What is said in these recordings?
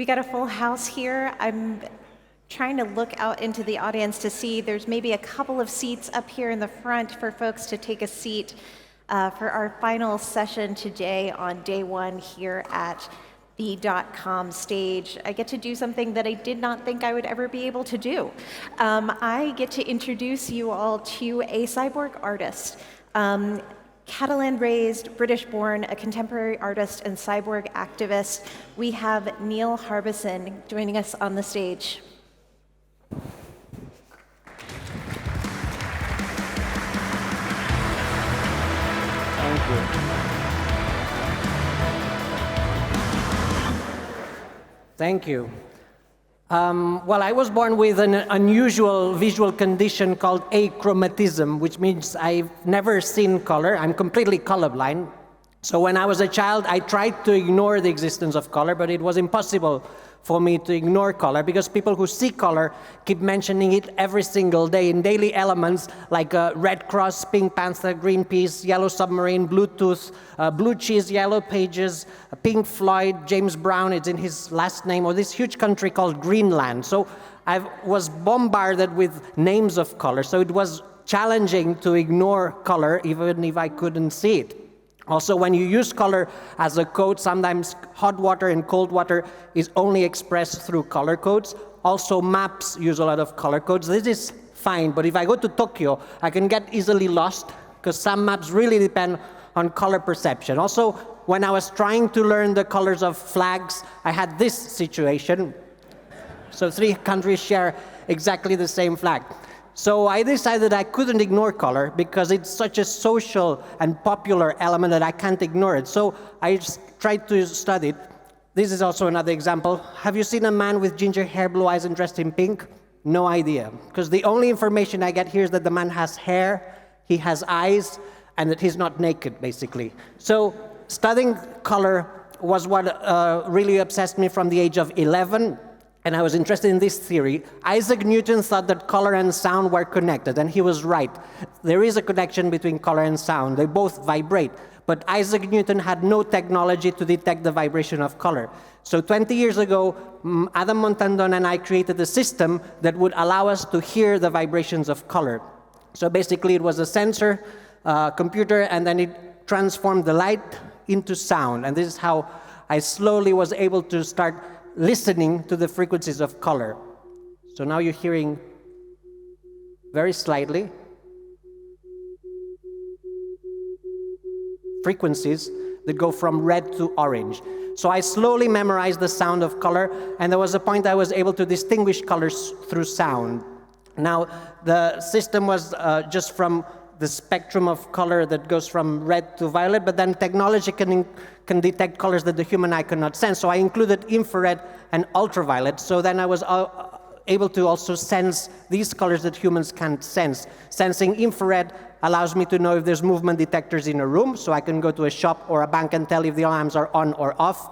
We got a full house here. I'm trying to look out into the audience to see there's maybe a couple of seats up here in the front for folks to take a seat for our final session today on day one here at the .com stage. I get to do something that I did not think I would ever be able to do. I get to introduce you all to a cyborg artist. Catalan-raised, British-born, a contemporary artist and cyborg activist. We have Neil Harbison joining us on the stage. Thank you. Thank you. Well, I was born with an unusual visual condition called achromatism, which means I've never seen color. I'm completely colorblind. So when I was a child, I tried to ignore the existence of color, but it was impossible for me to ignore color because people who see color keep mentioning it every single day in daily elements like Red Cross, Pink Panther, Greenpeace, Yellow Submarine, Bluetooth, Blue Cheese, Yellow Pages, Pink Floyd, James Brown, it's in his last name, or this huge country called Greenland. So I was bombarded with names of color, so it was challenging to ignore color even if I couldn't see it. Also, when you use color as a code, sometimes hot water and cold water is only expressed through color codes. Also, maps use a lot of color codes. This is fine, but if I go to Tokyo, I can get easily lost because some maps really depend on color perception. Also, when I was trying to learn the colors of flags, I had this situation. So 3 countries share exactly the same flag. So I decided I couldn't ignore color because it's such a social and popular element that I can't ignore it. So I just tried to study it. This is also another example. Have you seen a man with ginger hair, blue eyes, and dressed in pink? No idea. Because the only information I get here is that the man has hair, he has eyes, and that he's not naked, basically. So studying color was what really obsessed me from the age of 11. And I was interested in this theory. Isaac Newton thought that color and sound were connected, and he was right. There is a connection between color and sound. They both vibrate. But Isaac Newton had no technology to detect the vibration of color. So 20 years ago, Adam Montandon and I created a system that would allow us to hear the vibrations of color. So basically, it was a sensor, computer, and then it transformed the light into sound. And this is how I slowly was able to start listening to the frequencies of color. So now you're hearing very slightly frequencies that go from red to orange. So I slowly memorized the sound of color, and there was a point I was able to distinguish colors through sound. Now, the system was just from the spectrum of color that goes from red to violet, but then technology can detect colors that the human eye cannot sense. So I included infrared and ultraviolet. So then I was able to also sense these colors that humans can't sense. Sensing infrared allows me to know if there's movement detectors in a room, so I can go to a shop or a bank and tell if the alarms are on or off.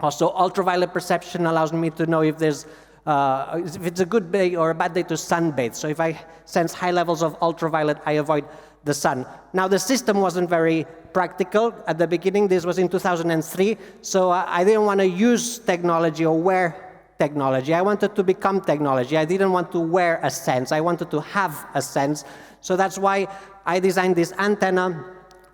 Also, ultraviolet perception allows me to know if there's if it's a good day or a bad day to sunbathe. So if I sense high levels of ultraviolet, I avoid the sun. Now, the system wasn't very practical at the beginning. This was in 2003, so I didn't want to use technology or wear technology. I wanted to become technology. I didn't want to wear a sense. I wanted to have a sense. So that's why I designed this antenna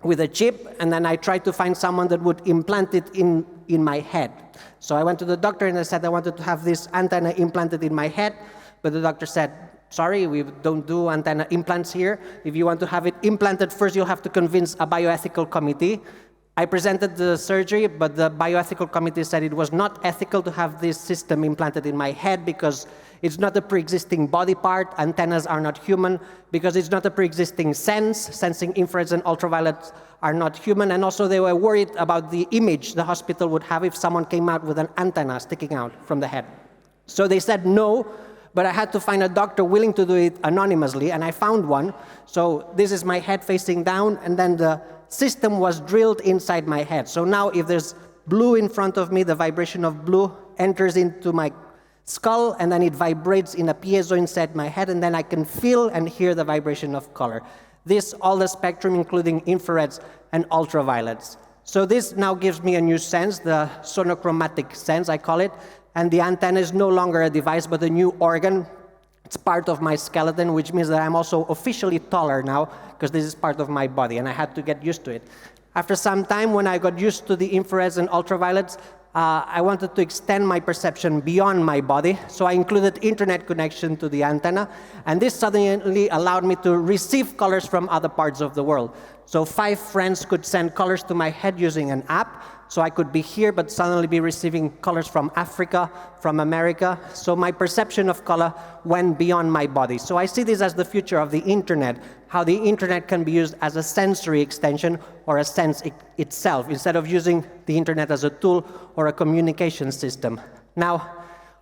with a chip, and then I tried to find someone that would implant it in my head. So I went to the doctor and I said I wanted to have this antenna implanted in my head, but the doctor said, sorry, we don't do antenna implants here. If you want to have it implanted first, you'll have to convince a bioethical committee. I presented the surgery, but the bioethical committee said it was not ethical to have this system implanted in my head because it's not a pre-existing body part. Antennas are not human because it's not a pre-existing sense. Sensing infrareds and ultraviolets are not human. And also they were worried about the image the hospital would have if someone came out with an antenna sticking out from the head. So they said no, but I had to find a doctor willing to do it anonymously, and I found one. So this is my head facing down, and then the system was drilled inside my head. So now if there's blue in front of me, the vibration of blue enters into my skull, and then it vibrates in a piezo inside my head, and then I can feel and hear the vibration of color. This, all the spectrum, including infrareds and ultraviolets. So this now gives me a new sense, the sonochromatic sense, I call it, and the antenna is no longer a device, but a new organ. It's part of my skeleton, which means that I'm also officially taller now, because this is part of my body, and I had to get used to it. After some time, when I got used to the infrareds and ultraviolets, I wanted to extend my perception beyond my body, so I included internet connection to the antenna, and this suddenly allowed me to receive colors from other parts of the world. So 5 friends could send colors to my head using an app, so I could be here but suddenly be receiving colors from Africa, from America. So my perception of color went beyond my body. So I see this as the future of the internet, how the internet can be used as a sensory extension or a sense itself, instead of using the internet as a tool or a communication system. Now,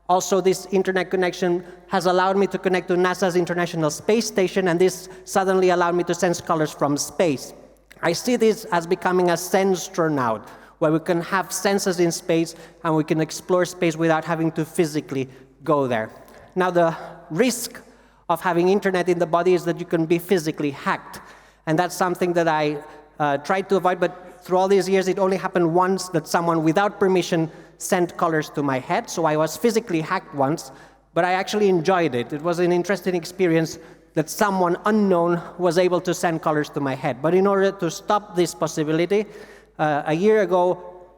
also this internet connection has allowed me to connect to NASA's International Space Station, and this suddenly allowed me to sense colors from space. I see this as becoming a senstronaut, where we can have sensors in space and we can explore space without having to physically go there. Now, the risk of having internet in the body is that you can be physically hacked. And that's something that I tried to avoid, but through all these years, it only happened once that someone without permission sent colors to my head. So I was physically hacked once, but I actually enjoyed it. It was an interesting experience that someone unknown was able to send colors to my head. But in order to stop this possibility, a year ago,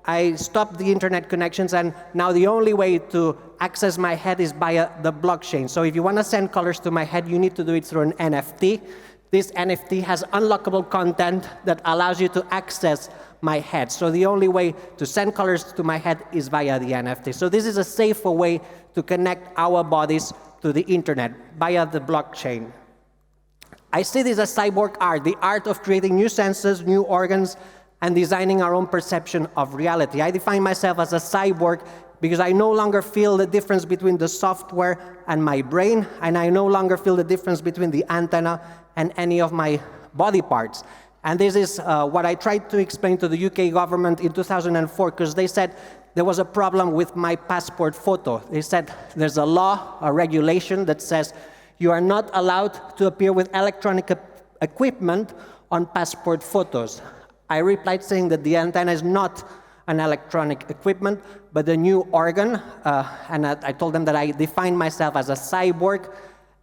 I stopped the internet connections, and now the only way to access my head is via the blockchain. So if you want to send colors to my head, you need to do it through an NFT. This NFT has unlockable content that allows you to access my head. So the only way to send colors to my head is via the NFT. So this is a safer way to connect our bodies to the internet via the blockchain. I see this as cyborg art, the art of creating new senses, new organs, and designing our own perception of reality. I define myself as a cyborg because I no longer feel the difference between the software and my brain, and I no longer feel the difference between the antenna and any of my body parts. And this is what I tried to explain to the UK government in 2004, because they said there was a problem with my passport photo. They said there's a law, a regulation that says you are not allowed to appear with electronic equipment on passport photos. I replied saying that the antenna is not an electronic equipment, but a new organ, and I told them that I define myself as a cyborg,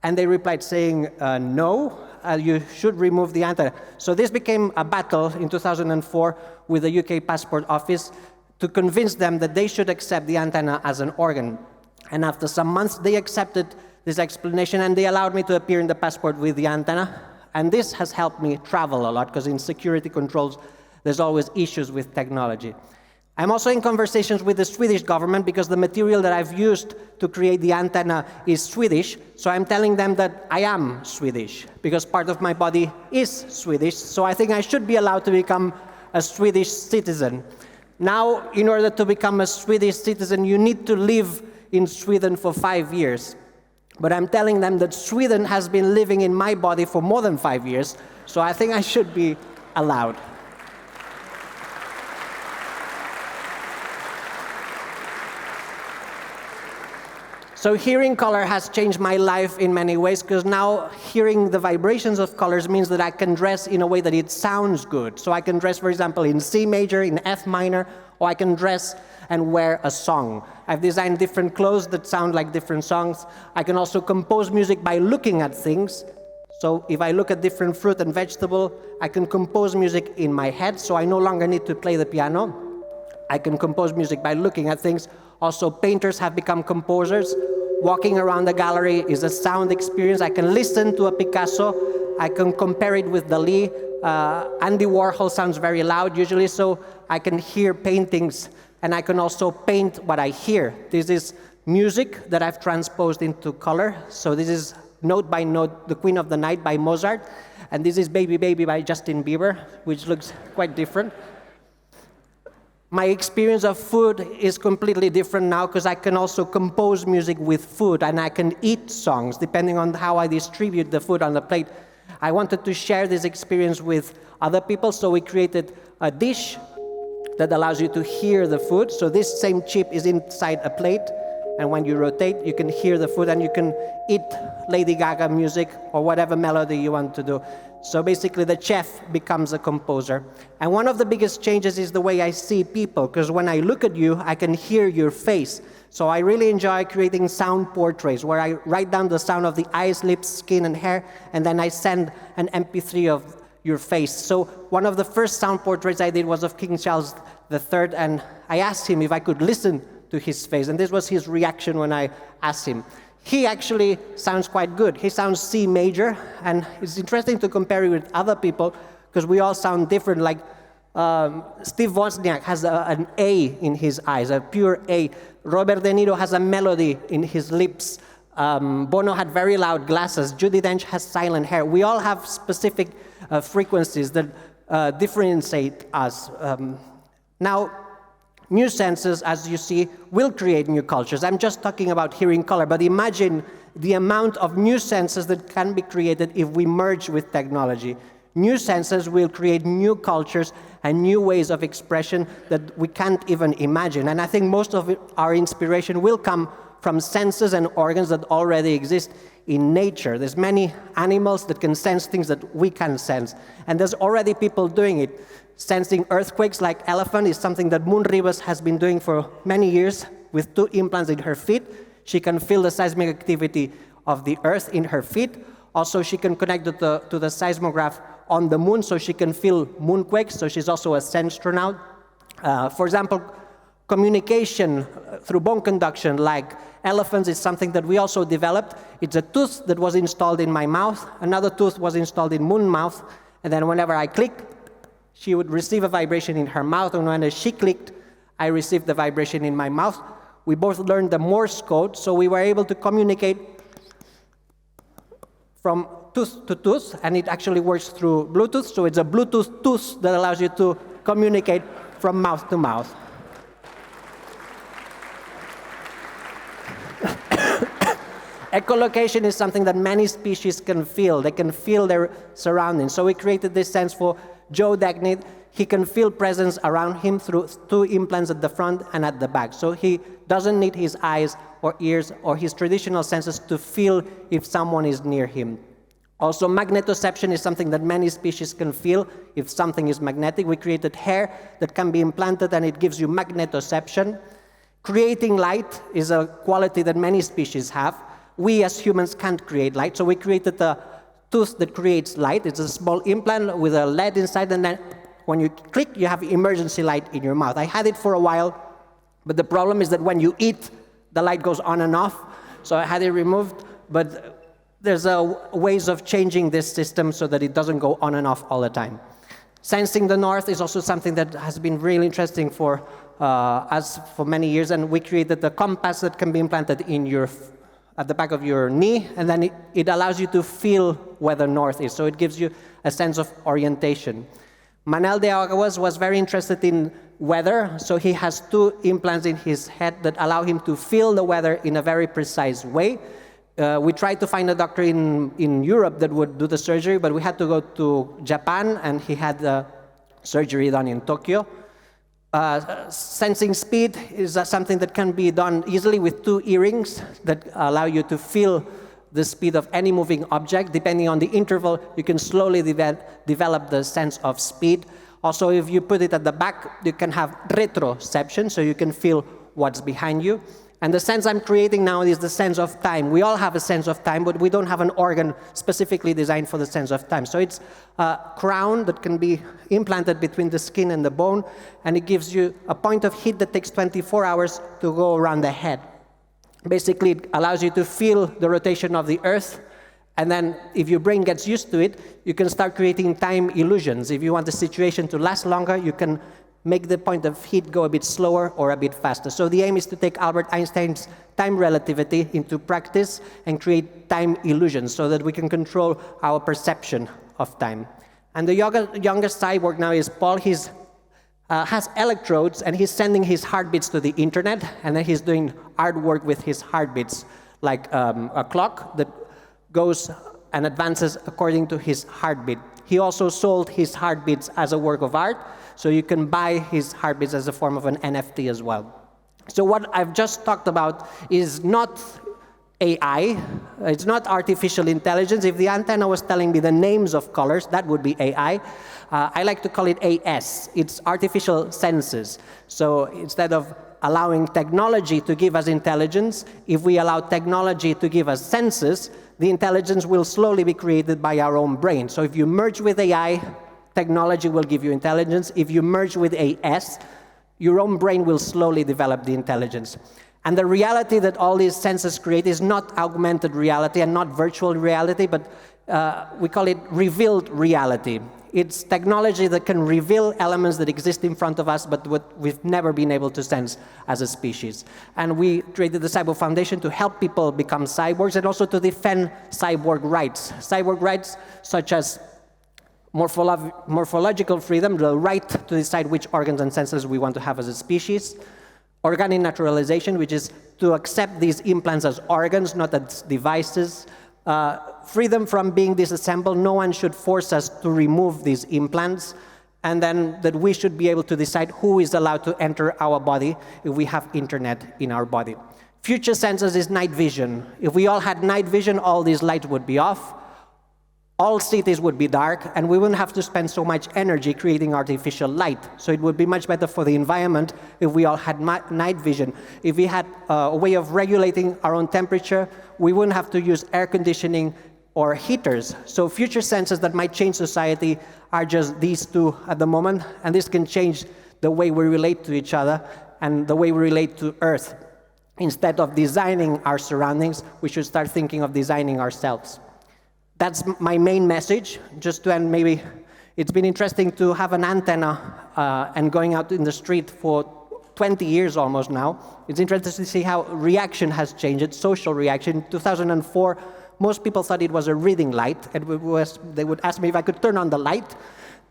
and they replied saying, no, you should remove the antenna. So this became a battle in 2004 with the UK Passport Office to convince them that they should accept the antenna as an organ. And after some months, they accepted this explanation, and they allowed me to appear in the passport with the antenna. And this has helped me travel a lot, because in security controls, there's always issues with technology. I'm also in conversations with the Swedish government, because the material that I've used to create the antenna is Swedish. So I'm telling them that I am Swedish, because part of my body is Swedish. So I think I should be allowed to become a Swedish citizen. Now, in order to become a Swedish citizen, you need to live in Sweden for 5 years. But I'm telling them that Sweden has been living in my body for more than 5 years, so I think I should be allowed. So hearing color has changed my life in many ways, because now hearing the vibrations of colors means that I can dress in a way that it sounds good. So I can dress, for example, in C major, in F minor, or I can dress and wear a song. I've designed different clothes that sound like different songs. I can also compose music by looking at things. So if I look at different fruit and vegetable, I can compose music in my head, so I no longer need to play the piano. I can compose music by looking at things. Also, painters have become composers. Walking around the gallery is a sound experience. I can listen to a Picasso. I can compare it with Dalí. Andy Warhol sounds very loud usually, so I can hear paintings, and I can also paint what I hear. This is music that I've transposed into color. So this is note by note, The Queen of the Night by Mozart, and this is Baby Baby by Justin Bieber, which looks quite different. My experience of food is completely different now, because I can also compose music with food, and I can eat songs depending on how I distribute the food on the plate. I wanted to share this experience with other people, so we created a dish that allows you to hear the food. So this same chip is inside a plate, and when you rotate, you can hear the food, and you can eat Lady Gaga music or whatever melody you want to do. So basically, the chef becomes a composer. And one of the biggest changes is the way I see people, because when I look at you, I can hear your face. So I really enjoy creating sound portraits, where I write down the sound of the eyes, lips, skin, and hair, and then I send an MP3 of your face. So one of the first sound portraits I did was of King Charles III, and I asked him if I could listen to his face, and this was his reaction when I asked him. He actually sounds quite good. He sounds C major, and it's interesting to compare it with other people, because we all sound different. Like Steve Wozniak has an A in his eyes, a pure A. Robert De Niro has a melody in his lips. Bono had very loud glasses. Judi Dench has silent hair. We all have specific frequencies that differentiate us. Now, new senses, as you see, will create new cultures. I'm just talking about hearing color, but imagine the amount of new senses that can be created if we merge with technology. New senses will create new cultures and new ways of expression that we can't even imagine. And I think most of our inspiration will come from senses and organs that already exist in nature. There's many animals that can sense things that we can sense. And there's already people doing it. Sensing earthquakes like elephant is something that Moon Ribas has been doing for many years with 2 implants in her feet. She can feel the seismic activity of the earth in her feet. Also, she can connect to the seismograph on the moon, so she can feel moonquakes, so she's also a senstronaut. For example, communication through bone conduction like elephants is something that we also developed. It's a tooth that was installed in my mouth. Another tooth was installed in Moon mouth, and then whenever I clicked, she would receive a vibration in her mouth, and when she clicked, I received the vibration in my mouth. We both learned the Morse code, so we were able to communicate from tooth to tooth, and it actually works through Bluetooth, so it's a Bluetooth tooth that allows you to communicate from mouth to mouth. Echolocation is something that many species can feel. They can feel their surroundings. So we created this sense for Joe Dagnit. He can feel presence around him through 2 implants at the front and at the back. So he doesn't need his eyes or ears or his traditional senses to feel if someone is near him. Also, magnetoception is something that many species can feel if something is magnetic. We created hair that can be implanted, and it gives you magnetoception. Creating light is a quality that many species have. We as humans can't create light, so we created a tooth that creates light. It's a small implant with a LED inside, and then when you click, you have emergency light in your mouth. I had it for a while, but the problem is that when you eat, the light goes on and off, so I had it removed, but there's ways of changing this system so that it doesn't go on and off all the time. Sensing the north is also something that has been really interesting for us for many years, and we created a compass that can be implanted in at the back of your knee, and then it allows you to feel where the north is, so it gives you a sense of orientation. Manel de Aguas was very interested in weather, so he has 2 implants in his head that allow him to feel the weather in a very precise way. We tried to find a doctor in Europe that would do the surgery, but we had to go to Japan, and he had the surgery done in Tokyo. Sensing speed is something that can be done easily with 2 earrings that allow you to feel the speed of any moving object. Depending on the interval, you can slowly develop the sense of speed. Also, if you put it at the back, you can have retroception, so you can feel what's behind you. And the sense I'm creating now is the sense of time. We all have a sense of time, but we don't have an organ specifically designed for the sense of time. So it's a crown that can be implanted between the skin and the bone, and it gives you a point of heat that takes 24 hours to go around the head. Basically, it allows you to feel the rotation of the earth, and then if your brain gets used to it, you can start creating time illusions. If you want the situation to last longer, you can make the point of heat go a bit slower or a bit faster. So the aim is to take Albert Einstein's time relativity into practice and create time illusions so that we can control our perception of time. And the youngest cyborg now is Paul. He has electrodes, and he's sending his heartbeats to the internet, and then he's doing artwork with his heartbeats, like a clock that goes and advances according to his heartbeat. He also sold his heartbeats as a work of art, so you can buy his heartbeats as a form of an NFT as well. So what I've just talked about is not AI, it's not artificial intelligence. If the antenna was telling me the names of colors, that would be AI. I like to call it AS, it's artificial senses. So instead of allowing technology to give us intelligence, if we allow technology to give us senses, the intelligence will slowly be created by our own brain. So if you merge with AI, technology will give you intelligence. If you merge with AS, your own brain will slowly develop the intelligence. And the reality that all these senses create is not augmented reality and not virtual reality, but we call it revealed reality. It's technology that can reveal elements that exist in front of us, but what we've never been able to sense as a species. And we created the Cyborg Foundation to help people become cyborgs and also to defend cyborg rights. Cyborg rights such as morphological freedom, the right to decide which organs and senses we want to have as a species. Organic naturalization, which is to accept these implants as organs, not as devices. Freedom from being disassembled. No one should force us to remove these implants. And then that we should be able to decide who is allowed to enter our body if we have internet in our body. Future senses is night vision. If we all had night vision, all these lights would be off. All cities would be dark, and we wouldn't have to spend so much energy creating artificial light. So it would be much better for the environment if we all had night vision. If we had a way of regulating our own temperature, we wouldn't have to use air conditioning or heaters. So future senses that might change society are just these two at the moment, and this can change the way we relate to each other and the way we relate to Earth. Instead of designing our surroundings, we should start thinking of designing ourselves. That's my main message. Just to end, maybe it's been interesting to have an antenna and going out in the street for 20 years almost now. It's interesting to see how reaction has changed, social reaction. In 2004, most people thought it was a reading light, and they would ask me if I could turn on the light.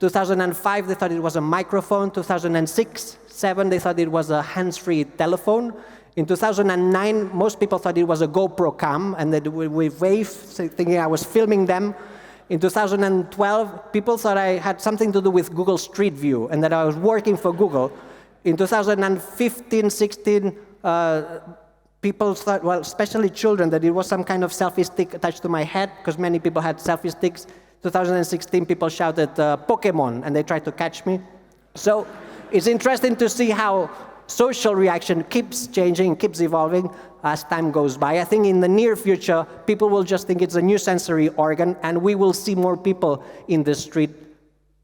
2005, they thought it was a microphone. 2006, 2007, they thought it was a hands-free telephone. In 2009, most people thought it was a GoPro cam, and that we wave, thinking I was filming them. In 2012, people thought I had something to do with Google Street View, and that I was working for Google. In 2015, 16, people thought, well, especially children, that it was some kind of selfie stick attached to my head, because many people had selfie sticks. 2016, people shouted Pokemon, and they tried to catch me. So it's interesting to see how social reaction keeps changing, keeps evolving as time goes by. I think in the near future, people will just think it's a new sensory organ, and we will see more people in the street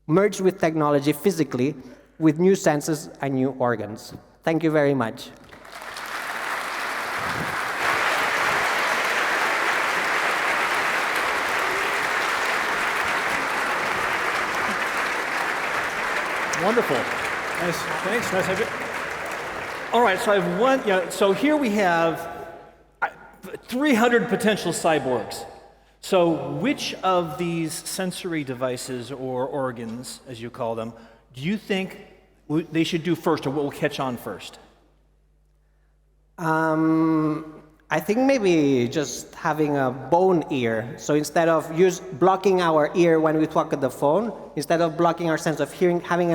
merged with technology physically, with new senses and new organs. Thank you very much. Wonderful. Nice. Thanks. Nice. All right, so I have one. So here we have 300 potential cyborgs. So which of these sensory devices or organs, as you call them, do you think they should do first, or what will catch on first? I think maybe just having a bone ear. So instead of blocking our ear when we talk on the phone, instead of blocking our sense of hearing, having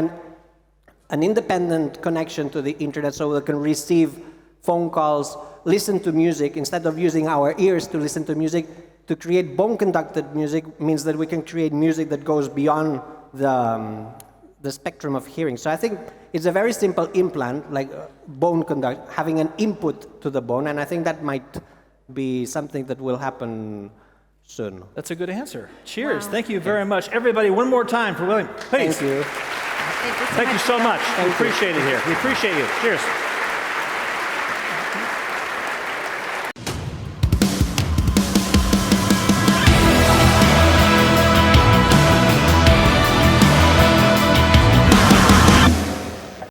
an independent connection to the internet so we can receive phone calls, listen to music, instead of using our ears to listen to music. To create bone-conducted music means that we can create music that goes beyond the spectrum of hearing. So I think it's a very simple implant, like bone conduct, having an input to the bone, and I think that might be something that will happen soon. That's a good answer. Cheers. Wow. Thank you very much. Everybody, one more time for William. Please. Thank you. Thank you so much. We appreciate it here. We appreciate you. Cheers.